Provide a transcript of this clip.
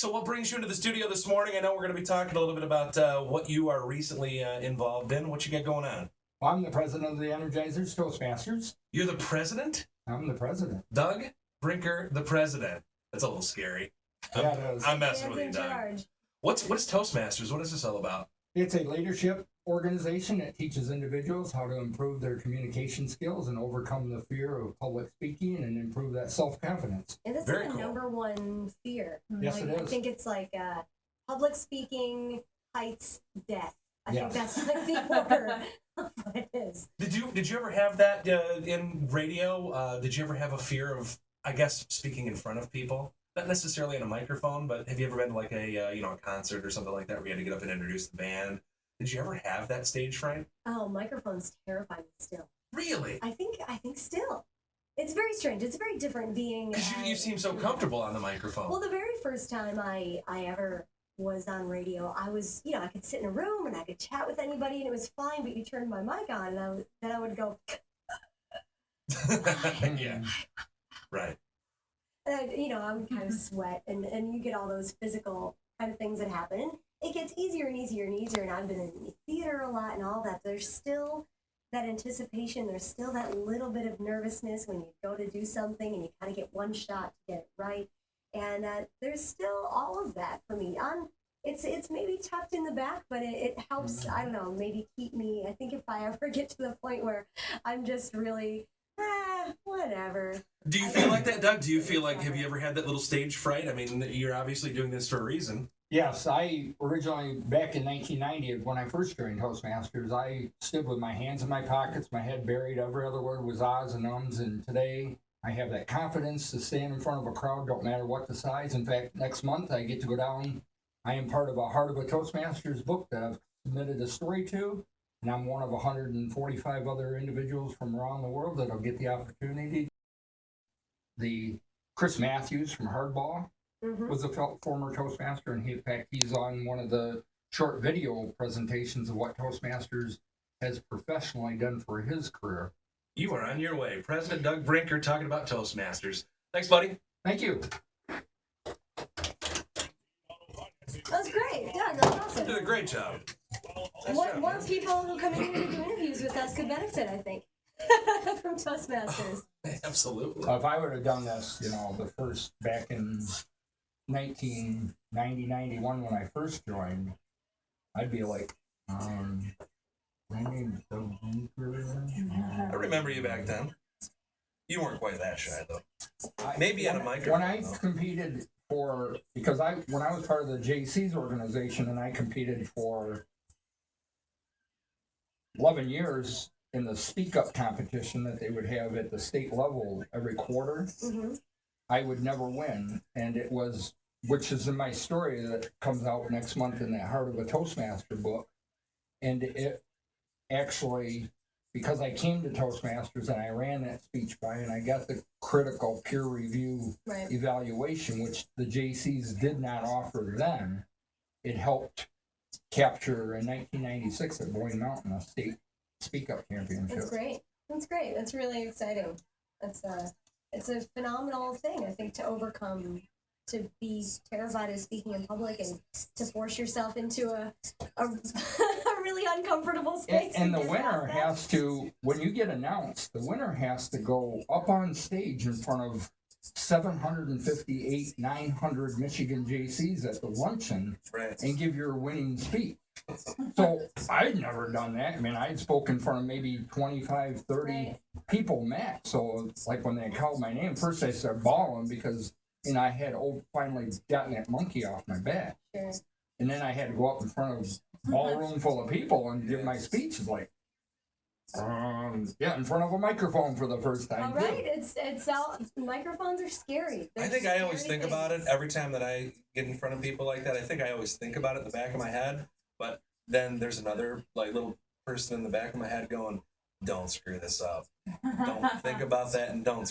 So what brings you into the studio this morning? I know we're going to be talking a little bit about what you are recently involved in. What you got going on? Well, I'm the president of the Energizers Toastmasters. You're the president? I'm the president. Doug Brinker, the president. That's a little scary. Yeah, it is. I'm messing with you, Doug. Charge. What is Toastmasters? What is this all about? It's a leadership organization that teaches individuals how to improve their communication skills and overcome the fear of public speaking and improve that self-confidence. And that's Very like the cool. number one fear. Yes, like, it is. I think it's like public speaking heights death. I think Yes. that's like the order of what it is. Did you ever have that in radio? Did you ever have a fear of, I guess, speaking in front of people? Not necessarily on a microphone, but have you ever been to like a concert or something like that where you had to get up and introduce the band? Did you ever have that stage fright? Oh, microphones terrify me still. Really? I think still. It's very strange. It's very different being. Because you seem so comfortable on the microphone. Well, the very first time I ever was on radio, I was, I could sit in a room and I could chat with anybody and it was fine, but you turned my mic on and then I would go. Yeah. Right. And I would kind of sweat and you get all those physical kind of things that happen. It gets easier and easier and easier, and I've been in the theater a lot and all that. There's still that anticipation. There's still that little bit of nervousness when you go to do something and you kind of get one shot to get it right. And there's still all of that for me. It's maybe tucked in the back, but it helps, I don't know, maybe keep me. I think if I ever get to the point where I'm just really, whatever. Do you feel like that, Doug? Do you feel like, have you ever had that little stage fright? I mean, you're obviously doing this for a reason. Yes, I originally, back in 1990, when I first joined Toastmasters, I stood with my hands in my pockets, my head buried, every other word was ahs and ums, and today I have that confidence to stand in front of a crowd, don't matter what the size. In fact, next month I get to go down. I am part of a Heart of a Toastmasters book that I've submitted a story to, and I'm one of 145 other individuals from around the world that'll get the opportunity. The Chris Matthews from Hardball was a former Toastmaster, and in fact, he's on one of the short video presentations of what Toastmasters has professionally done for his career. You are on your way. President Doug Brinker talking about Toastmasters. Thanks, buddy. Thank you. That was great. Yeah, that was awesome. You did a great job. Nice More job, man. people who come in here to do interviews with us could benefit, I think, from Toastmasters. Absolutely. If I would have done this, the first back in 1990, 91 when I first joined, I'd be like, my name's Doug Brinker. I remember you back then. You weren't quite that shy, though. Maybe on a microphone. When I competed because when I was part of the JC's organization and I competed for 11 years in the Speak Up competition that they would have at the state level every quarter, I would never win. And it was, which is in my story that comes out next month in that Heart of a Toastmaster book. And it actually, because I came to Toastmasters and I ran that speech by and I got the critical peer review evaluation, which the JCs did not offer then, it helped capture in 1996 at Boyne Mountain a state Speak Up championship. That's great. That's great. That's really exciting. It's a phenomenal thing, I think, to overcome, to be terrified of speaking in public and to force yourself into a really uncomfortable space. And the winner has to, when you get announced, the winner has to go up on stage in front of 758, 900 Michigan JCs at the luncheon and give your winning speech. So I'd never done that. I mean, I'd spoken in front of maybe 25, 30 people max. So it's like when they called my name, first I started bawling because I had finally gotten that monkey off my back. Sure. And then I had to go up in front of a ballroom full of people and give my speech. It's like, in front of a microphone for the first time. All right, it's out. Microphones are scary. I think I always think about it every time that I get in front of people like that. I think I always think about it in the back of my head, but then there's another little person in the back of my head going, "Don't screw this up. Don't think about that, and don't."